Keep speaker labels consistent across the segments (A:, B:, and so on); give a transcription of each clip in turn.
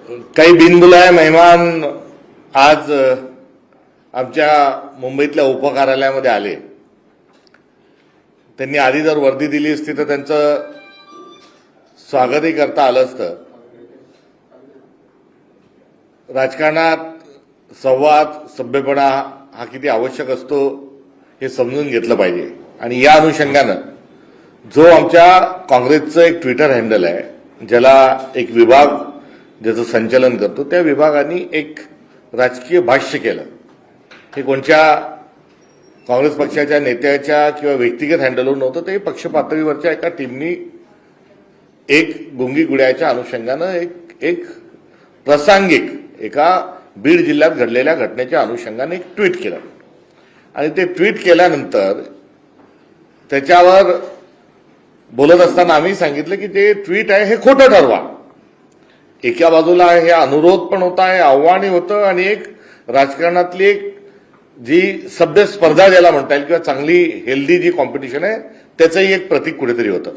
A: काही बिनबुलाए मेहमान आज आमच्या मुंबईतल्या उपकार्यालयामध्ये आले। त्यांनी आधी जर वर्दी दिली असती तर त्यांचं स्वागतही करता आलं असतं। राजकारणात संवाद सभ्यपणा हा किती आवश्यक असतो हे समजून घेतलं पाहिजे। आणि या अनुषंगानं जो आमच्या काँग्रेसचं एक ट्विटर हँडल आहे, ज्याला एक विभाग ज्याचं संचालन करतो, त्या विभागाने एक राजकीय भाष्य केलं। हे कोणत्या काँग्रेस पक्षाच्या नेत्याच्या किंवा व्यक्तिगत हँडलवर नव्हतं, ते पक्ष पातळीवरच्या एका टीमनी एक गुंगी गुड्याच्या अनुषंगानं एक प्रासंगिक एका बीड जिल्ह्यात घडलेल्या घटनेच्या अनुषंगाने एक ट्विट केलं। आणि ते ट्विट केल्यानंतर त्याच्यावर बोलत असताना आम्ही सांगितलं की ते ट्विट आहे हे खोटं ठरवा। एका बाजूला हे अनुरोध पण होता, हे आव्हानही होतं, आणि एक राजकारणातली एक जी सभ्य स्पर्धा ज्याला म्हणता येईल किंवा चांगली हेल्दी जी कॉम्पिटिशन आहे त्याचंही एक प्रतीक कुठेतरी होतं।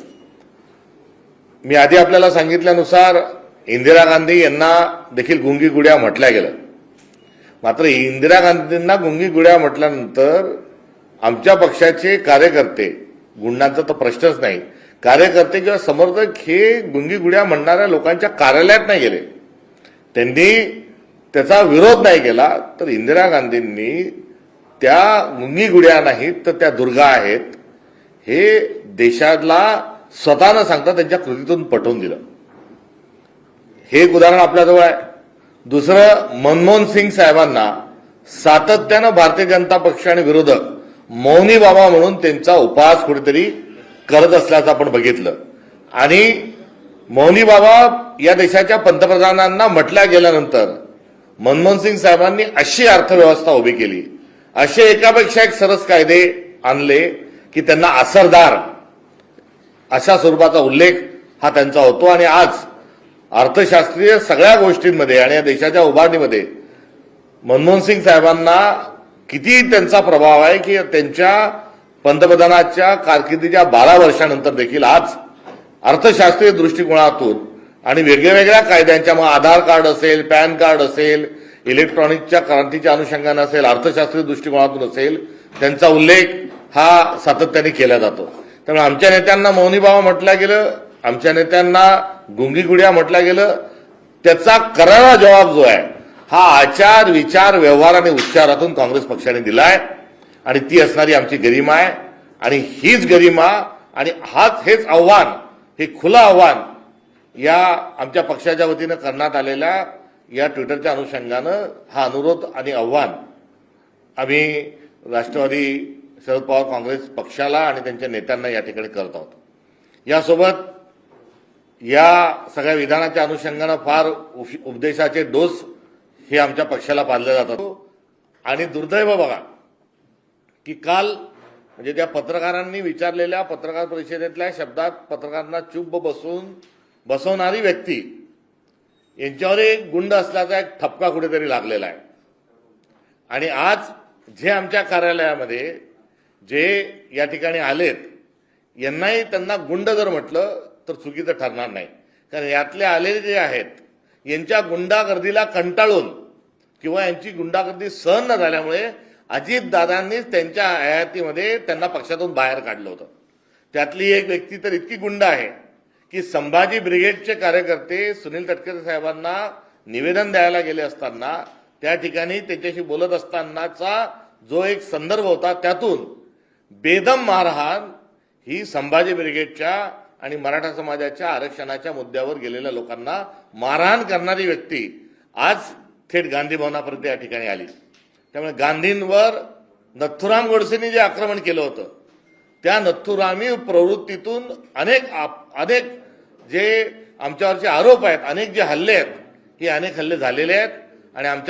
A: मी आधी आपल्याला सांगितल्यानुसार इंदिरा गांधी यांना देखील गुंगी गुड्या म्हटल्या गेलं। मात्र इंदिरा गांधींना गुंगी गुड्या म्हटल्यानंतर आमच्या पक्षाचे कार्यकर्ते, गुंडांचा तर प्रश्नच नाही, कार्यकर्ते किंवा समर्थक हे गुंगी गुड्या म्हणणाऱ्या लोकांच्या कार्यालयात नाही गेले, त्यांनी त्याचा विरोध नाही केला। तर इंदिरा गांधींनी त्या गुंगी गुड्या नाहीत तर त्या दुर्गा आहेत हे देशाला स्वतःनं सांगता त्यांच्या कृतीतून पटवून दिलं। हे एक उदाहरण आपल्याजवळ आहे। दुसरं, मनमोहन सिंग साहेबांना सातत्यानं भारतीय जनता पक्ष आणि विरोधक मौनी बाबा म्हणून त्यांचा उपहास कुठेतरी करत असल्याचं आपण बघितलं। आणि मौनी बाबा या देशाच्या पंतप्रधानांना म्हटल्या गेल्यानंतर मनमोहन सिंग साहेबांनी अशी अर्थव्यवस्था उभी केली, असे एकापेक्षा एक सरस कायदे आणले की त्यांना असरदार अशा स्वरूपाचा उल्लेख हा त्यांचा होतो। आणि आज अर्थशास्त्रीय सगळ्या गोष्टींमध्ये आणि या देशाच्या उभारणीमध्ये मनमोहन सिंग साहेबांना किती त्यांचा प्रभाव आहे की त्यांच्या पंतप्रधानाच्या कारकिर्दीच्या 12 वर्षानंतर देखील आज अर्थशास्त्रीय दृष्टिकोनातून आणि वेगवेगळ्या कायद्यांच्या, मग आधार कार्ड असेल, पॅन कार्ड असेल, इलेक्ट्रॉनिकच्या क्रांतीच्या अनुषंगाने असेल, अर्थशास्त्रीय दृष्टिकोनातून असेल, त्यांचा उल्लेख हा सातत्याने केला जातो। त्यामुळे आमच्या नेत्यांना मौनी बाबा म्हटलं गेलं, आमच्या नेत्यांना गुंगी गुड्या म्हटलं गेलं, त्याचा करारा जबाब जो आहे हा आचार विचार व्यवहार आणि उच्चारातून काँग्रेस पक्षाने दिलाय। आणि ती असणारी आमची गरिमा आहे। आणि हीच गरिमा आणि हेच आव्हान, हे खुलं आव्हान या आमच्या पक्षाच्या वतीनं करण्यात आलेल्या या ट्विटरच्या अनुषंगानं हा अनुरोध आणि आव्हान आम्ही राष्ट्रवादी शरद पवार काँग्रेस पक्षाला आणि त्यांच्या नेत्यांना या ठिकाणी करत आहोत। यासोबत या सगळ्या विधानाच्या अनुषंगानं फार उपदेशाचे डोस हे आमच्या पक्षाला पाळले जातात। आणि दुर्दैव बघा की काल म्हणजे त्या पत्रकारांनी विचारलेल्या पत्रकार परिषदेतल्या शब्दात पत्रकारांना चुप्प बसवणारी व्यक्ती यांच्यावर एक गुंड असल्याचा एक ठपका कुठेतरी लागलेला आहे। आणि आज जे आमच्या कार्यालयामध्ये जे या ठिकाणी आलेत यांनाही त्यांना गुंड जर म्हटलं तर चुकीचं ठरणार नाही, कारण यातले आलेले जे आहेत यांच्या गुंडागर्दीला कंटाळून किंवा यांची गुंडागर्दी सहन न झाल्यामुळे अजितदादांनीच त्यांच्या हयातीमध्ये त्यांना पक्षातून बाहेर काढलं होतं। त्यातली एक व्यक्ती तर इतकी गुंड आहे की संभाजी ब्रिगेडचे कार्यकर्ते सुनील तटकरे साहेबांना निवेदन द्यायला गेले असताना त्या ठिकाणी त्यांच्याशी बोलत असतानाचा जो एक संदर्भ होता त्यातून बेदम मारहाण ही संभाजी ब्रिगेडच्या आणि मराठा समाजाच्या आरक्षणाच्या मुद्द्यावर गेलेल्या लोकांना मारहाण करणारी व्यक्ती आज थेट गांधी भवनापर्यंत या ठिकाणी आली। त्यामुळे गांधींवर नथुराम गोडसेंनी जे आक्रमण केलं होतं त्या नथुरामी प्रवृत्तीतून अनेक जे आमच्यावरचे आरोप आहेत, अनेक जे हल्ले आहेत, हे अनेक हल्ले झालेले आहेत। आणि आमच्या